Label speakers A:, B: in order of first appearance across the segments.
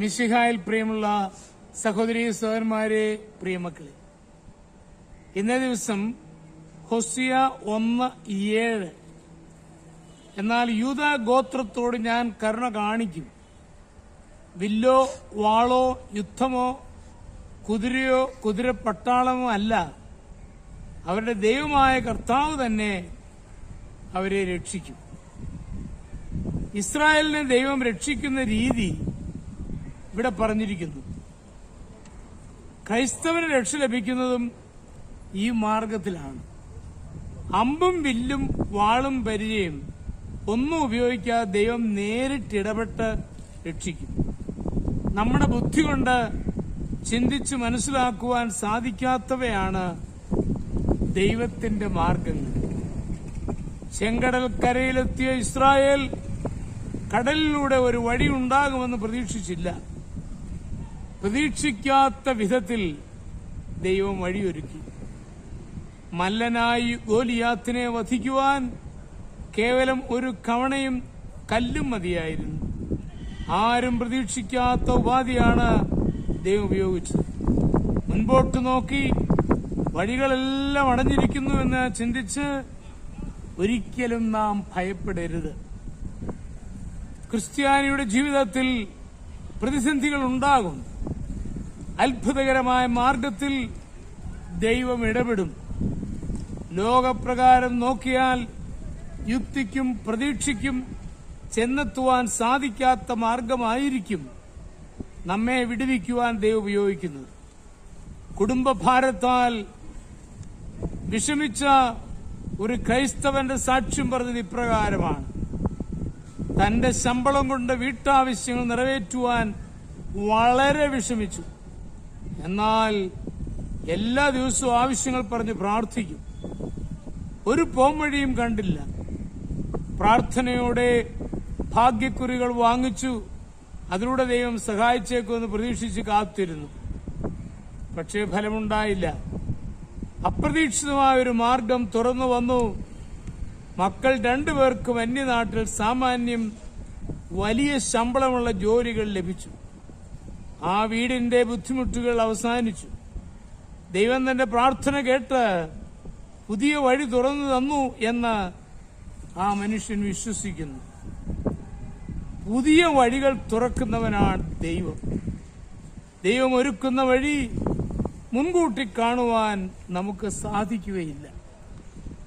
A: മിശിഹായിൽ പ്രിയമുള്ള സഹോദരീ സഹോദരന്മാരെ, പ്രിയമക്കളെ, ഇന്നേ ദിവസം ഹോസിയ 1:7 എന്നാൽ യൂദാ ഗോത്രത്തോട് ഞാൻ കരുണ കാണിക്കും, വില്ലോ വാളോ യുദ്ധമോ കുതിരയോ കുതിരപ്പട്ടാളമോ അല്ല, അവരുടെ ദൈവമായ കർത്താവ് തന്നെ അവരെ രക്ഷിക്കും. ഇസ്രായേലിനെ ദൈവം രക്ഷിക്കുന്ന രീതി ഇവിടെ പറഞ്ഞിരിക്കുന്നു. ക്രൈസ്തവന് രക്ഷ ലഭിക്കുന്നതും ഈ മാർഗത്തിലാണ്. അമ്പും വില്ലും വാളും പരിചയം ഒന്നും ഉപയോഗിക്കാതെ ദൈവം നേരിട്ടിടപെട്ട് രക്ഷിക്കും. നമ്മുടെ ബുദ്ധി കൊണ്ട് ചിന്തിച്ച് മനസ്സിലാക്കുവാൻ സാധിക്കാത്തവയാണ് ദൈവത്തിന്റെ മാർഗങ്ങൾ. ചെങ്കടൽ കരയിലെത്തിയ ഇസ്രായേൽ കടലിലൂടെ ഒരു വഴി ഉണ്ടാകുമെന്ന് പ്രതീക്ഷിച്ചില്ല. പ്രതീക്ഷിക്കാത്ത വിധത്തിൽ ദൈവം വഴിയൊരുക്കി. മല്ലനായി ഗോലിയാത്തിനെ വധിക്കുവാൻ കേവലം ഒരു കവണയും കല്ലും മതിയായിരുന്നു. ആരും പ്രതീക്ഷിക്കാത്ത ഉപാധിയാണ് ദൈവം ഉപയോഗിച്ചത്. മുൻപോട്ട് നോക്കി വഴികളെല്ലാം അടഞ്ഞിരിക്കുന്നുവെന്ന് ചിന്തിച്ച് ഒരിക്കലും നാം ഭയപ്പെടരുത്. ക്രിസ്ത്യാനിയുടെ ജീവിതത്തിൽ പ്രതിസന്ധികൾ ഉണ്ടാകും. അത്ഭുതകരമായ മാർഗത്തിൽ ദൈവം ഇടപെടും. ലോകപ്രകാരം നോക്കിയാൽ യുക്തിക്കും പ്രതീക്ഷയ്ക്കും ചെന്നെത്തുവാൻ സാധിക്കാത്ത മാർഗമായിരിക്കും നമ്മെ വിടുവിക്കുവാൻ ദൈവം ഉപയോഗിക്കുന്നത്. കുടുംബഭാരത്താൽ വിഷമിച്ച ഒരു ക്രൈസ്തവന്റെ സാക്ഷ്യം പറഞ്ഞത് ഇപ്രകാരമാണ്: തന്റെ ശമ്പളം കൊണ്ട് വീട്ടാവശ്യങ്ങൾ നിറവേറ്റുവാൻ വളരെ വിഷമിച്ചു. എന്നാൽ എല്ലാ ദിവസവും ആവശ്യങ്ങൾ പറഞ്ഞ് പ്രാർത്ഥിക്കും. ഒരു പോംവഴിയും കണ്ടില്ല. പ്രാർത്ഥനയോടെ ഭാഗ്യക്കുറികൾ വാങ്ങിച്ചു. അതിലൂടെ ദൈവം സഹായിച്ചേക്കുമെന്ന് പ്രതീക്ഷിച്ച് കാത്തിരുന്നു. പക്ഷേ ഫലമുണ്ടായില്ല. അപ്രതീക്ഷിതമായ ഒരു മാർഗം തുറന്നു വന്നു. മക്കൾ 2 പേർക്കും അന്യനാട്ടിൽ സാമാന്യം വലിയ ശമ്പളമുള്ള ജോലികൾ ലഭിച്ചു. ആ വീടിന്റെ ബുദ്ധിമുട്ടുകൾ അവസാനിച്ചു. ദൈവം തന്റെ പ്രാർത്ഥന കേട്ട് പുതിയ വഴി തുറന്നു തന്നു എന്ന് ആ മനുഷ്യൻ വിശ്വസിക്കുന്നു. പുതിയ വഴികൾ തുറക്കുന്നവനാണ് ദൈവം. ദൈവം ഒരുക്കുന്ന വഴി മുൻകൂട്ടി കാണുവാൻ നമുക്ക് സാധിക്കുകയില്ല.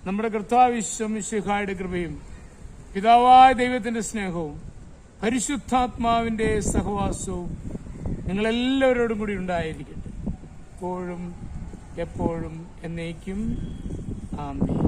A: നമ്മുടെ കർത്താവ് മിശിഹായുടെ കൃപയും പിതാവായ ദൈവത്തിന്റെ സ്നേഹവും പരിശുദ്ധാത്മാവിന്റെ സഹവാസവും നിങ്ങളെല്ലാവരോടും കൂടി ഉണ്ടായിരിക്കട്ടെ, ഇപ്പോഴും എപ്പോഴും എന്നേക്കും. ആമേൻ.